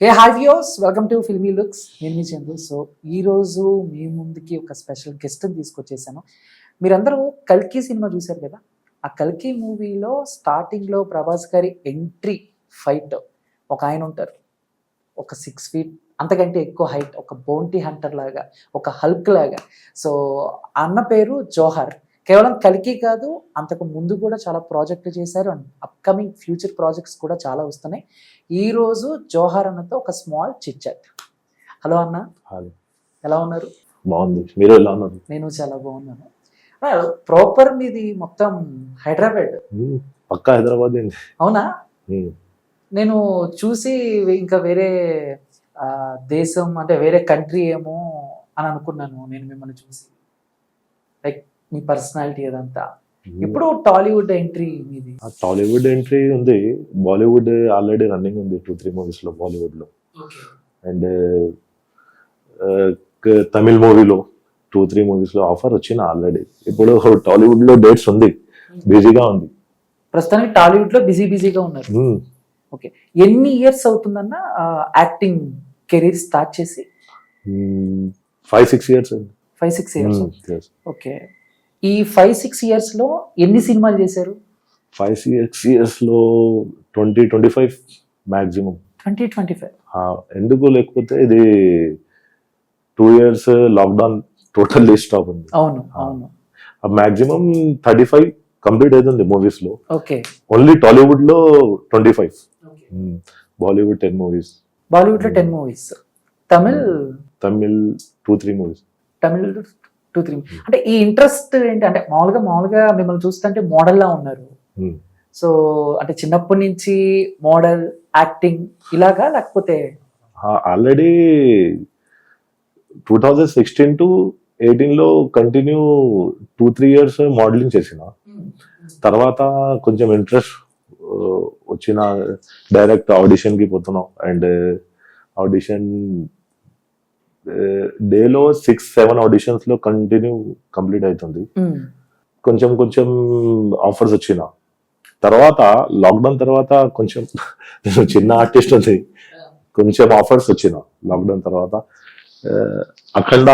Hi viewers, welcome to filmy looks. నేను మీ Chandu. So ఈరోజు మీ ముందుకి ఒక స్పెషల్ గెస్ట్ని తీసుకొచ్చేసాను. మీరందరూ కల్కి సినిమా చూశారు కదా. ఆ కల్కి మూవీలో స్టార్టింగ్లో ప్రభాస్ గారి ఎంట్రీ ఫైట్ ఒక ఆయన ఉంటారు, ఒక 6 feet అంతకంటే ఎక్కువ హైట్, ఒక బౌంటీ హంటర్ లాగా, ఒక హల్క్ లాగా. సో అన్న పేరు జోహర్. కేవలం కల్కి కాదు, అంతకు ముందు కూడా చాలా ప్రాజెక్టులు చేశారు అండ్ అప్కమింగ్ ఫ్యూచర్ ప్రాజెక్ట్స్ కూడా చాలా వస్తున్నాయి. ఈరోజు జోహర్ అన్నతో ఒక స్మాల్ చిట్ చాట్. హలో అన్న, ఎలా ఉన్నారు? బాగుంది, మీరు ఎలా ఉన్నారు? నేను చాలా బాగున్నాను. ప్రాపర్ మీది మొత్తం హైదరాబాద్? పక్కా హైదరాబాద్. అవునా? నేను చూసి ఇంకా వేరే దేశం అంటే వేరే కంట్రీ ఏమో అని అనుకున్నాను నేను మిమ్మల్ని చూసి. లైక్ మీ పర్సనాలిటీ అదంతా. ఇప్పుడు టాలీవుడ్ ఎంట్రీ మీది? టాలీవుడ్ ఎంట్రీ ఉంది, బాలీవుడ్ ఆల్రెడీ రన్నింగ్ ఉంది 2-3 మూవీస్ లో బాలీవుడ్ లో. అండ్ తమిళ్ మూవీలో 2-3 మూవీస్ లో ఆఫర్ వచ్చిన ఆల్రెడీ. ఇప్పుడు టాలీవుడ్ లో డేట్స్ ఉంది, బిజీగా ఉంది ప్రస్తుతానికి. టాలీవుడ్ లో బిజీగా ఉన్నారు. ఓకే, ఎన్ని ఇయర్స్ అవుతుందన్న యాక్టింగ్ కెరీర్ స్టార్ట్ చేసి? 5-6 years. 5-6 years. ఓకే, ఈ 5-6 years లో ఎన్ని సినిమాలు చేశారు? 5-6 years లో 20-25 మాక్సిమం. 20-25? ఎందుకు, లేకపోతే ఇది 2 years లాక్డౌన్ టోటల్ స్టాప్ ఉంది. అవును అవును. మాక్సిమం 35 కంప్లీట్ అవుతుంది మూవీస్ లో. ఓకే, ఓన్లీ టాలీవుడ్ లో 25, బాలీవుడ్ 10 మూవీస్. బాలీవుడ్ లో 10 మూవీస్, తమిళ్ 2-3 మూవీస్. తమిళ్ 2-3. అంటే ఈ ఇంట్రెస్ట్ ఏంటి అంటే మామూలుగా మిమ్మల్ని చూస్తుంటే మోడల్ లా ఉన్నారు. సో అంటే చిన్నప్పటి నుంచి మోడల్ యాక్టింగ్ ఇలాగా, లేకపోతే? ఆల్రెడీ 2016 to 18 లో కంటిన్యూ 2-3 years మోడలింగ్ చేసిన. తర్వాత కొంచెం ఇంట్రెస్ట్ వచ్చిన డైరెక్ట్ ఆడిషన్ కి పోతున్నాం. అండ్ ఆడిషన్ డేలో 6-7 ఆడిషన్స్ లో కంటిన్యూ కంప్లీట్ అవుతుంది. కొంచెం ఆఫర్స్ వచ్చిన తర్వాత, లాక్డౌన్ తర్వాత కొంచెం చిన్న ఆర్టిస్ట్ ఉంది, కొంచెం ఆఫర్స్ వచ్చిన లాక్డౌన్ తర్వాత. అఖండ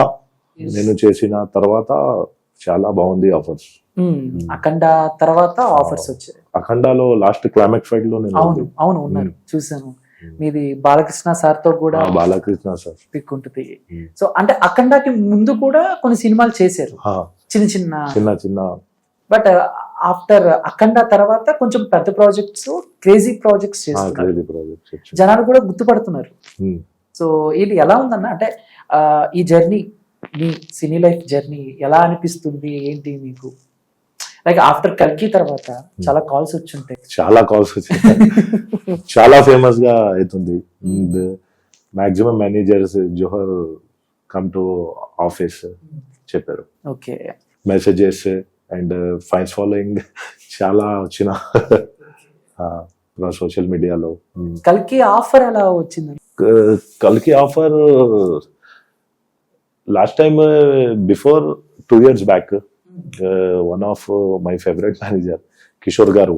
నేను చేసిన తర్వాత చాలా బాగుంది ఆఫర్స్. అఖండ తర్వాత ఆఫర్స్ వచ్చాయి. అఖండాలో లాస్ట్ క్లైమాక్స్ ఫైట్ లో నేను అవును ఉన్నారు, చూసాను. మీది బాలకృష్ణ సార్ తో కూడా బాలకృష్ణ సార్ పిక్ ఉంటుంది. సో అంటే అఖండకి ముందు కూడా కొన్ని సినిమాలు చేశారు, చిన్న. బట్ ఆఫ్టర్ అఖండ తర్వాత కొంచెం పెద్ద ప్రాజెక్ట్స్, క్రేజీ ప్రాజెక్ట్స్ చేస్తున్నారు, జనాలు కూడా గుర్తుపడుతున్నారు. సో ఇది ఎలా ఉందన్న, అంటే ఈ జర్నీ, మీ సినీ లైఫ్ జర్నీ ఎలా అనిపిస్తుంది, ఏంటి మీకు? లైక్ ఆఫ్టర్ కల్కి తర్వాత చాలా కాల్స్ వచ్చుంటాయి. చాలా కాల్స్ వచ్చాయి, చాలా ఫేమస్ గా అవుతుంది. మాక్సిమం మేనేజర్స్ జోహర్ కమ్ టు ఆఫీస్ చెప్పారు. Okay, messages and fans following చాలా వచ్చిన సోషల్ మీడియాలో. కల్కి ఆఫర్ ఎలా వచ్చింది? కల్కి offer last time before 2 years back, one of my favourite manager Kishore garu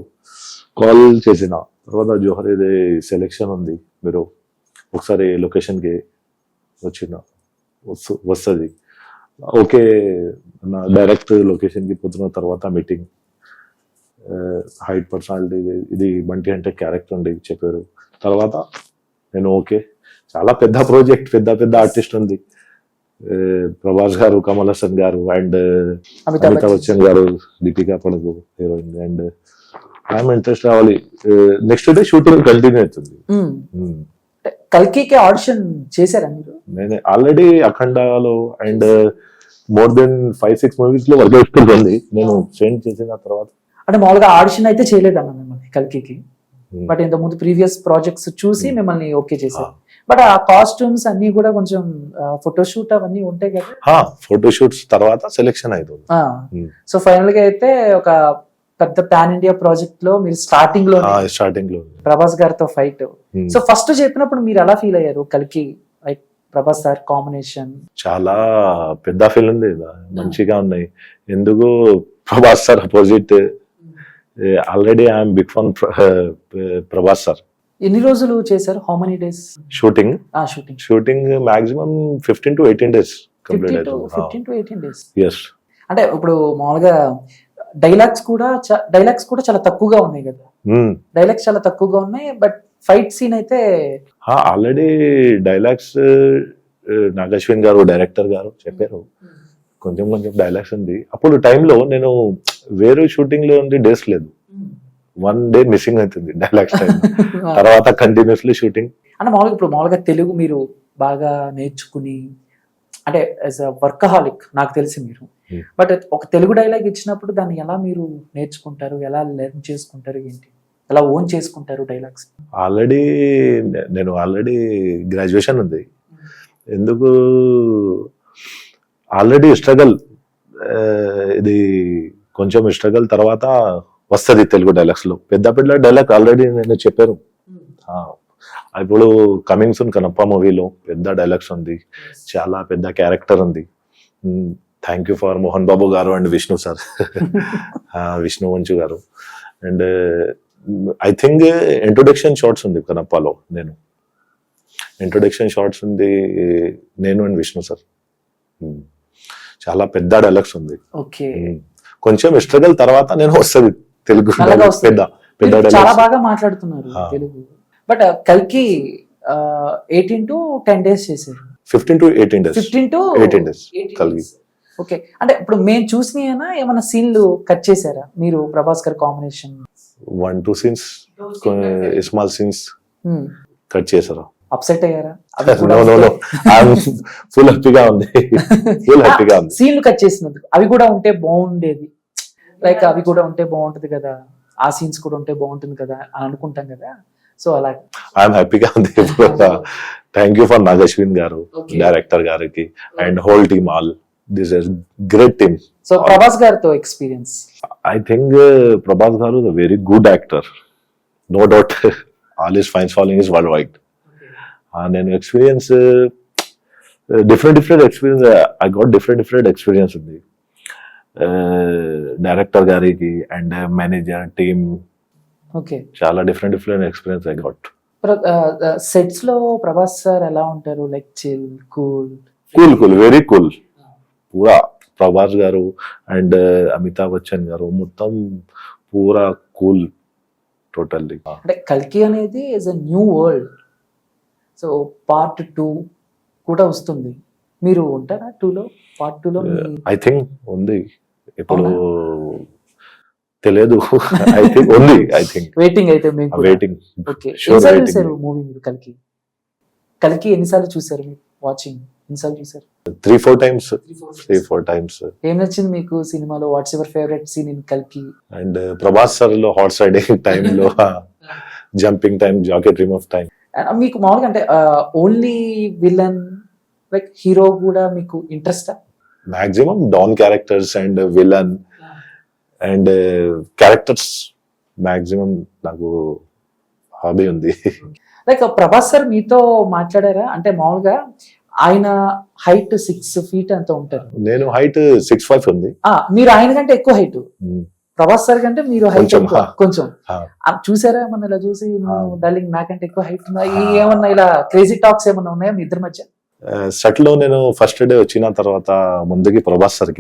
call చేసిన తర్వాత, జోహర్ ఇది సెలెక్షన్ ఉంది, మీరు ఒకసారి లొకేషన్ కి వస్తుంది. ఓకే, డైరెక్ట్ లొకేషన్ కి పోతున్న తర్వాత మీటింగ్, హైట్ పర్సనాలిటీ, ఇది బంటి అంటే క్యారెక్టర్ ఉంది చెప్పారు. తర్వాత నేను ఓకే, చాలా పెద్ద ప్రాజెక్ట్, పెద్ద ఆర్టిస్ట్ ఉంది, ప్రభాస్ గారు, కమల్ హాసన్ గారు and Amitabh Bachchan garu, Deepika Padukone heroine. And I'm interest రావాలి. నెక్స్ట్ డే షూటింగ్ కంటిన్యూ అవుతుంది. కల్కి ఆడిషన్ చేశారా మీరు? నేను ఆల్రెడీ అఖండాలో అండ్ మోర్ దెన్ 5-6 మూవీస్ లో వర్క్ అవుతుంది. నేను సెండ్ చేసిన తర్వాత అంటే మామూలుగా ఆడిషన్ అయితే చేయలేదన్న మిమ్మల్ని కల్కి, బట్ ఇంత ముందు ప్రీవియస్ ప్రాజెక్ట్స్ చూసి మిమ్మల్ని ఓకే చేశారు. బట్ ఆ కాస్ట్యూమ్స్ అన్ని కూడా కొంచెం ఫోటోషూట్ అవన్నీ ఉంటాయి కదా. ఫోటోషూట్స్ తర్వాత సెలెక్షన్ అవుతుంది. సో ఫైనల్ గా అయితే ఒక పెద్ద పాన్ ఇండియా ప్రాజెక్ట్ లో మీరు స్టార్టింగ్ లో ప్రభాస్ గారితో ఫైట్. సో ఫస్ట్ చెప్పినప్పుడు మీరు ఎలా ఫీల్ అయ్యారు? కల్కి లైక్ ప్రభాస్ సార్ కాంబినేషన్ చాలా పెద్ద ఫీల్ ఉంది, మంచిగా ఉన్నాయి. ఎందుకు Prabhas sir opposite, already I'm big fan Prabhas sir. ఎన్ని రోజులు చేశారు? How many days shooting shooting? Maximum 15 to 18 days complete 15 to 18 days. Yes. అంటే ఇప్పుడు మామూలుగా డైలాగ్స్ కూడా చాలా తక్కువగా ఉన్నాయి కదా, డైలాగ్స్ చాలా తక్కువగా ఉన్నాయి, బట్ ఫైట్ సీన్ అయితే already dialogues Nag Ashwin garu director గారు చెప్పారు, కొంచెం కొంచెం డైలాగ్స్ ఉంది. అప్పుడు టైంలో నేను వేరే షూటింగ్ లో ఉంది, డేస్ లేదు, 1 day మిస్సింగ్ అవుతుంది డైలాగ్స్ టైం. తర్వాత కంటిన్యూస్లీ షూటింగ్. అంటే మామూలుగా తెలుగు మీరు బాగా నేర్చుకుని, అంటే యాజ్ అ వర్కహాలిక్ నాకు తెలిసి మీరు, బట్ ఒక తెలుగు డైలాగ్ ఇచ్చినప్పుడు దాన్ని ఎలా మీరు నేర్చుకుంటారు, ఎలా లెర్న్ చేసుకుంటారు, ఏంటి, ఎలా ఓన్ చేసుకుంటారు డైలాగ్స్? నేను ఆల్రెడీ గ్రాడ్యుయేషన్ ఉంది, ఎందుకు ఆల్రెడీ స్ట్రగల్, ఇది కొంచెం స్ట్రగల్ తర్వాత వస్తుంది తెలుగు డైలాగ్స్ లో. పెద్ద డైలాగ్ ఆల్రెడీ నేను చెప్పాను. ఇప్పుడు కమింగ్ సూన్ కనప్ప మూవీలో పెద్ద డైలాగ్స్ ఉంది, చాలా పెద్ద క్యారెక్టర్ ఉంది. Thank you for Mohan Babu garu and Vishnu sir, Vishnu Manchu garu. And I think introduction shorts ఉంది కనప్పలో, ఇంట్రొడక్షన్ షార్ట్స్ ఉంది నేను అండ్ విష్ణు సార్. చాలా పెద్ద డైలాగ్స్ ఉంది. కొంచెం స్ట్రగల్ తర్వాత నేను వస్తుంది తెలుగు పెద్ద చాలా బాగా మాట్లాడుతున్నారు తెలుగు. బట్ కల్కి 18 to 10 days చేశారు. 15 to 18 days కల్కి. ఓకే, అంటే ఇప్పుడు మేము చూసినా ఏమైనా సీన్లు కట్ చేశారా మీరు? ప్రభాస్ గారి combination 1-2 scenes, small scenes cut చేశారు. అప్సెట్ అయ్యారా? ఫుల్ హ్యాపీగా ఉంది. సీన్లు కట్ చేసినందుకు అవి కూడా ఉంటే బాగుండేది, లైక్ అవి కూడా ఉంటే బాగుంటది కదా, ఆ సీన్స్ కూడా ఉంటే బాగుంటుంది కదా అని అనుకుంటాం కదా, సో అలా ఐఎమ్ హ్యాపీగా ఉంది. Thank you for Nag Ashwin garu, director గారికి, and whole team, all this is great team. So Prabhas గారితో experience? I think Prabhas garu is a very good actor, no doubt. All his fans following is world wide. నేను experience different experience, I got different experience ఉంది director గారికి and manager team. Okay, చాలా different experience I got. Sets లో Prabhas sir ఎలా ఉంటారు? Like chill, cool, very cool. పూరా ప్రభాస్ గారు and Amitabh Bachchan గారు మొత్తం పూరా కూల్ టోటల్లీ. అంటే కల్కి అనేది is a new world, so part 2 కూడా వస్తుంది. మీరు ఉంటారా పార్ట్ 2 లో? ఐ థింక్ ఉంది, ఇప్పుడు తెలియదు. ఐ థింక్ ఉంది. ఐ థింక్ వెయిటింగ్ అయితే మీకు వెయిటింగ్. ఓకే, ఎన్నిసార్లు చూసారు మూవీ మీరు? కల్కి ఎన్నిసార్లు చూసారు మీరు? వాచింగ్ ఎన్నిసార్లు చూసారు? 3-4 times. ఏం నచ్చింది మీకు సినిమాలో? What's your favourite scene in కల్కి? అండ్ ప్రభాస్ సార్ లో హార్స్ రైడింగ్ టైమ్ లో, jumping time, jacket remove time. మీకు మామూలుగా అంటే ఓన్లీ విలన్, లైక్ హీరో కూడా మీకు ఇంట్రెస్టా? Maximum don characters and villain and characters maximum నాకు హాబీ ఉంది. లైక్ ప్రభాస్ సార్ మీతో మాట్లాడారా? అంటే మామూలుగా ఆయన హైట్ 6 feet అంత ఉంటారు, నేను హైట్ 6'5" ఉంది. మీరు ఆయన కంటే ఎక్కువ హైట్. ప్రభాస్ సార్ కంటే మీరు హైట్ కొంచెం చూసారా? ఏమన్నా ఇలా చూసి డార్లింగ్ నాకంటే ఎక్కువ హైట్ ఉందా, ఏమన్నా ఇలా క్రేజీ టాక్స్ ఏమన్నా ఉన్నాయా మీ ఇద్దరి మధ్య? సెట్ లో నేను ఫస్ట్ డే వచ్చిన తర్వాత ముందుకి Prabhas sir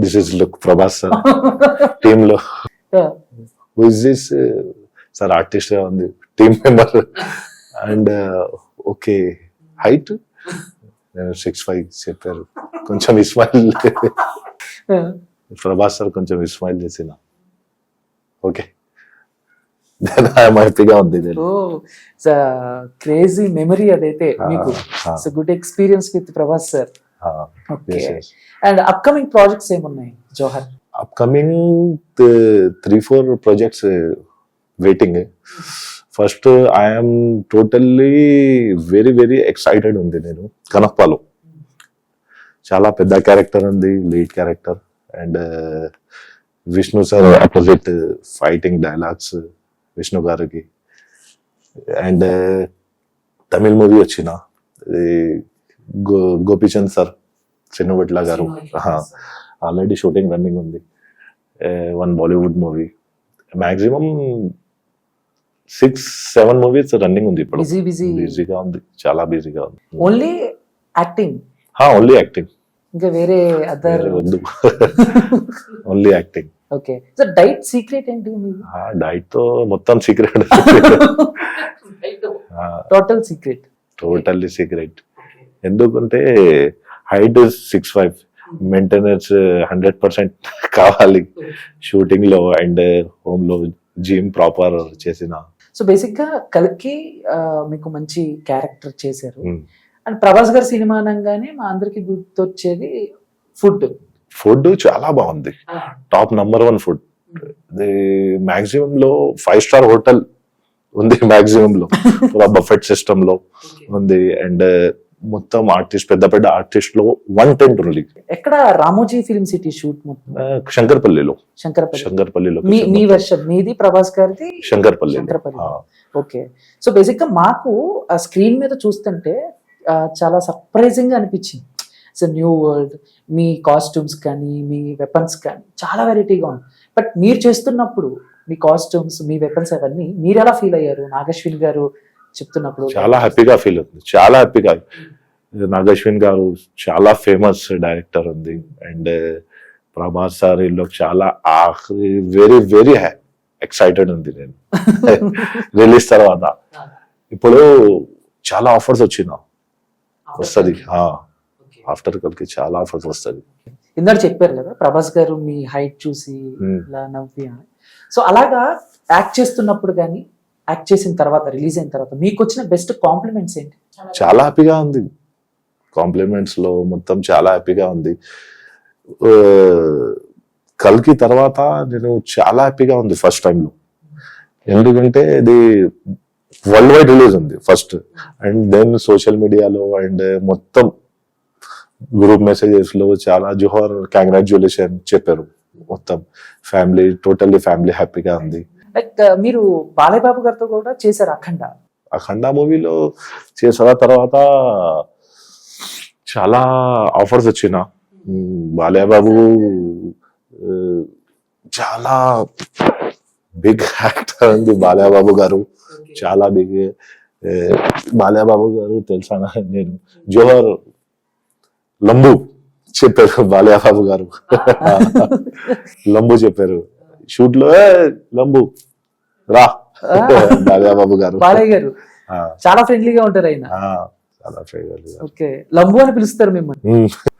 this is look Prabhas sir team లో, who is this sir, artist గా ఉంది, team member. And okay, height నేను 6'5" చెప్పారు. కొంచెం ఇస్మాయిల్ ప్రభాస్ సార్ కొంచెం ఇస్మాయిల్ చేసిన ఓకే, హ్యాపీగా ఉంది. క్రేజీ మెమరీ అదైతే మీకు. Good experience with Prabhas sir. And upcoming projects ఏమున్నాయి Johar? Upcoming 3-4 projects waiting. First I'm totally very excited ఉంది. నేను కనప్పలో చాలా పెద్ద క్యారెక్టర్ ఉంది, lead character. And Vishnu sir opposite fighting dialogues Vishnu గారికి. అండ్ తమిళ్ మూవీ వచ్చిన గోపీచంద్ సార్, చిన్నబట్ల గారు, ఆల్రెడీ షూటింగ్ రన్నింగ్ ఉంది. One Bollywood movie, maximum 6-7 movies running ఉంది ఇప్పుడు. బిజీగా ఉంది, చాలా బిజీగా ఉంది. Only acting? ఓన్లీ యాక్టింగ్, ఇంకా వేరే అదర్ వద్దు. Only acting. Okay. So diet secret ఏంటి మీది? డైట్ తో మొత్తం secret. Total secret. Totally secret. ఎందుకంటే హైట్ 6'5", మెయింటెనెన్స్ 100% కావాలి షూటింగ్ లో అండ్ హోమ్ లో, జిమ్ ప్రాపర్ చేసిన. సో బేసిక్ గా కల్కి మీకు మంచి క్యారెక్టర్ చేశారు. అండ్ ప్రభాస్ గారి సినిమా అనగానే మా అందరికి గుర్తొచ్చేది ఫుడ్ చాలా బాగుంది. Top #1 food. మాక్సిమం లో 5-star హోటల్ ఉంది, మాక్సిమం లో బఫెట్ సిస్టమ్ లో ఉంది. అండ్ మొత్తం ఆర్టిస్ట్, పెద్ద పెద్ద ఆర్టిస్ట్ లో 1 tent ఓన్లీ. ఎక్కడ? రామోజీ ఫిల్మ్ సిటీ షూట్ శంకర్పల్లిలో. మీ వర్షన్ మీది, ప్రభాస్ గారిది శంకర్పల్లి. ఓకే. సో బేసిక్ గా మాకు ఆ స్క్రీన్ మీద చూస్తుంటే చాలా సర్ప్రైజింగ్ గా అనిపించింది. It's new world. Me costumes కానీ, మీ వెపన్స్ కానీ చాలా వెరైటీగా ఉంది. బట్ మీరు చేస్తున్నప్పుడు మీ కాస్ట్యూమ్స్, మీ వెపన్స్ అవన్నీ మీరు ఎలా ఫీల్ అయ్యారు? నాగశ్విన్ గారు చెప్తున్నప్పుడు చాలా హ్యాపీగా ఫీల్ అవుతుంది, చాలా హ్యాపీగా. నాగశ్విన్ గారు చాలా ఫేమస్ డైరెక్టర్ ఉంది. అండ్ ప్రభాస్ సార్ వీళ్ళు చాలా వెరీ వెరీ ఎక్సైటెడ్ ఉంది నేను రిలీజ్ తర్వాత. ఇప్పుడు చాలా ఆఫర్స్ వస్తుంది. ఆఫ్టర్ కల్కి చాలా ఆఫర్స్ వస్తుంది. ఇందాక చెప్పారు కదా ప్రభాస్ గారు మీ హైట్ చూసి ఇలా నవ్వి. సో అలాగా యాక్ట్ చేస్తున్నప్పుడు కానీ, యాక్ట్ చేసిన తర్వాత, రిలీజ్ అయిన తర్వాత మీకు వచ్చిన బెస్ట్ కాంప్లిమెంట్స్ ఏంటి? చాలా హ్యాపీగా ఉంది. కాంప్లిమెంట్స్ లో మొత్తం చాలా హ్యాపీగా ఉంది. కల్కి తర్వాత నేను చాలా హ్యాపీగా ఉంది ఫస్ట్ టైం లో. ఎందుకంటే ఇది వరల్డ్ వైడ్ రిలీజ్ ఉంది ఫస్ట్. అండ్ దెన్ సోషల్ మీడియాలో అండ్ మొత్తం గ్రూప్ మెసేజెస్ లో చాలా జోహర్ కంగ్రాచులేషన్ చెప్పారు. మొత్తం ఫ్యామిలీ, టోటల్లీ ఫ్యామిలీ హ్యాపీగా ఉంది. లైక్ మీరు బాలయ్య బాబు గారితో కూడా చేశారు అఖండ మూవీలో చేసిన తర్వాత చాలా ఆఫర్స్ వచ్చిన. బాలయ్య బాబు చాలా బిగ్ యాక్టర్ ఉంది. బాలయ్య బాబు గారు చాలా బిగ్. బాలయ్య బాబు గారు తెలుసా, నేను జోహర్ లంబు చెప్పారు బాలయ్య బాబు గారు. లంబు చెప్పారు షూట్ లో, లంబు రా. బాలయ్య బాబు గారు చాలా ఫ్రెండ్లీగా ఉంటారు ఆయన. చాలా ఫ్రెండ్లీ. ఓకే. లంబు అని పిలుస్తారు మిమ్మల్ని.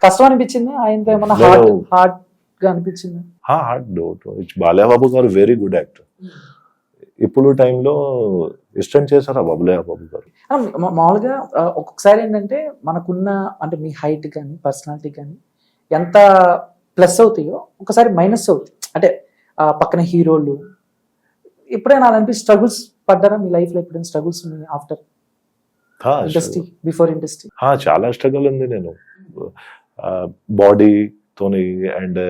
కష్టం అనిపించింది ఆయనతో? ఏమన్నా హార్డ్ గా అనిపించింది? బాలయ్య బాబు గారు వెరీ గుడ్ యాక్టర్. ఇప్పుడు టైంలో ఇష్టం చేశారా బాలయ్య బాబు గారు? మామూలుగా ఒక్కొక్కసారి ఏంటంటే మనకున్న, అంటే మీ హైట్ కానీ, పర్సనాలిటీ కానీ ఎంత ప్లస్ అవుతాయో ఒకసారి మైనస్ అవుతాయి. అంటే పక్కన హీరోలు ఎప్పుడైనా అలాంటి స్ట్రగుల్స్ పడ్డారా మీ లైఫ్ లో? ఎప్పుడైనా స్ట్రగుల్స్ ఉన్నాయి ఆఫ్టర్ ఇండస్ట్రీ, బిఫోర్ ఇండస్ట్రీ? చాలా స్ట్రగుల్ ఉంది. నేను బాడీ తోని అండ్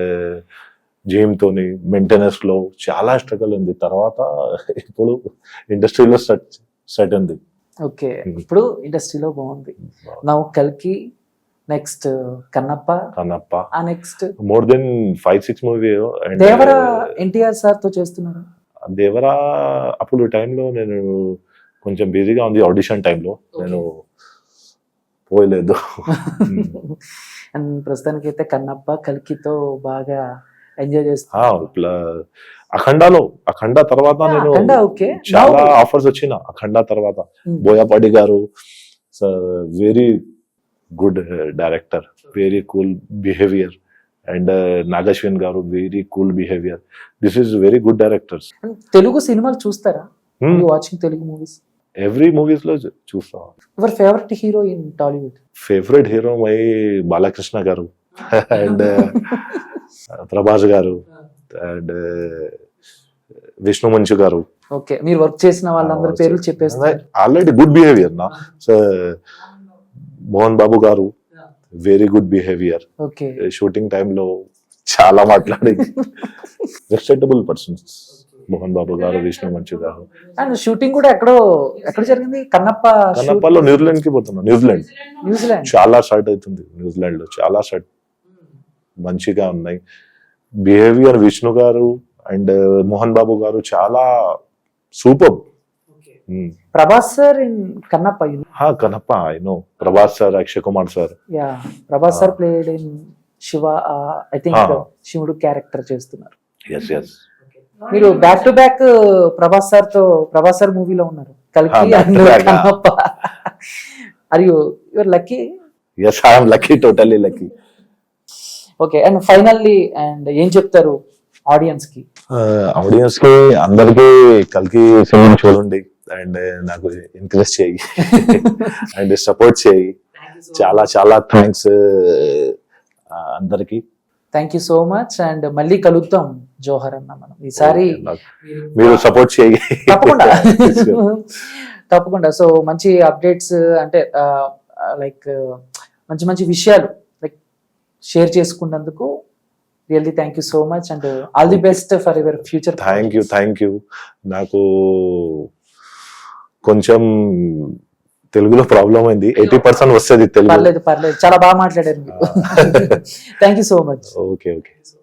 జిమ్ తోని, మెయింటెనెన్స్ లో చాలా స్ట్రగుల్ ఉంది. తర్వాత ఇప్పుడు ఇండస్ట్రీలో సెట్ ఉంది. ఓకే. ఇప్పుడు ఇండస్ట్రీలో బాగుంది. నా కల్కి, next Kannappa, next more than 5-6 movie. Devara NTR sir తో చేస్తున్నారు. దేవరా అప్పుడు టైంలో నేను కొంచెం బిజీగా ఉంది. ఆడిషన్ టైంలో నేను పోయలేదు. అండ్ ప్రస్తుతానికి అయితే కన్నప్ప, కల్కితో బాగా ఎంజాయ్ చేస్తా. అఖండ తర్వాత నేను చాలా ఆఫర్స్ వచ్చిన. అఖండ తర్వాత బోయపాటి గారు very good director, very cool behaviour. And Nag Ashwin గారు very cool behaviour. This is very good directors. Telugu సినిమాలు చూస్తారా? Watching Telugu movies? Every movies లో చూస్తా. Your favourite hero in Tollywood? Favourite hero my Balakrishna గారు అండ్ ప్రభాస్ గారు అండ్ విష్ణు మంచు గారు. ఓకే. మీరు వర్క్ చేసిన వాళ్ళందరి పేర్లు చెప్పేస్తారు. ఆల్రెడీ గుడ్ బిహేవియర్ నా. మోహన్ బాబు గారు వెరీ గుడ్ బిహేవియర్. షూటింగ్ టైంలో చాలా మాట్లాడి రెస్పెక్టబుల్ పర్సన్స్ మోహన్ బాబు గారు, విష్ణు మంచు గారు. అండ్ షూటింగ్ కూడా ఎక్కడ జరిగింది? కన్నప్పలో న్యూజిలాండ్ కి పోతున్నాం. న్యూజిలాండ్ చాలా షార్ట్ అవుతుంది. న్యూజిలాండ్ లో చాలా షార్ట్ మంచిగా ఉన్నాయి. బిహేవియర్ విష్ణు గారు అండ్ మోహన్ బాబు గారు చాలా super. Prabhas sir in Kannappa, Kannappa I know Prabhas sir, Akshay Kumar sir. Yeah Prabhas sir played in Shiva, I think శివుడు క్యారెక్టర్ చేస్తున్నారు. ఎస్ ఎస్ మీరు back to back Prabhas sir మూవీలో ఉన్నారు, కల్కి back to and back, Kannappa. Are your lucky? Yes I'm lucky, totally lucky. Okay, and finally and ఏం చెప్తారు audience కి? Audience కి అందరికి కల్కి సినిమా చూడండి అండ్ నాకు ఎంకరేజ్ చేయి అండ్ సపోర్ట్ చేయి. చాలా చాలా థ్యాంక్స్ అందరికి. Thank you so much and మళ్ళీ కలుద్దాం జోహర్ అన్న మనం ఈసారి. మీరు సపోర్ట్ చేయి తప్పకుండా తప్పకుండా. సో మంచి అప్డేట్స్ అంటే లైక్ మంచి మంచి విషయాలు లైక్ షేర్ చేసుకున్నందుకు really thank you so much and all the best for your future. Thank you. నాకు కొంచెం తెలుగులో ప్రాబ్లం అయింది, 80% వస్తుంది తెలుగు. పర్లేదు చాలా బాగా మాట్లాడారు మీరు. Thank you so much. Okay.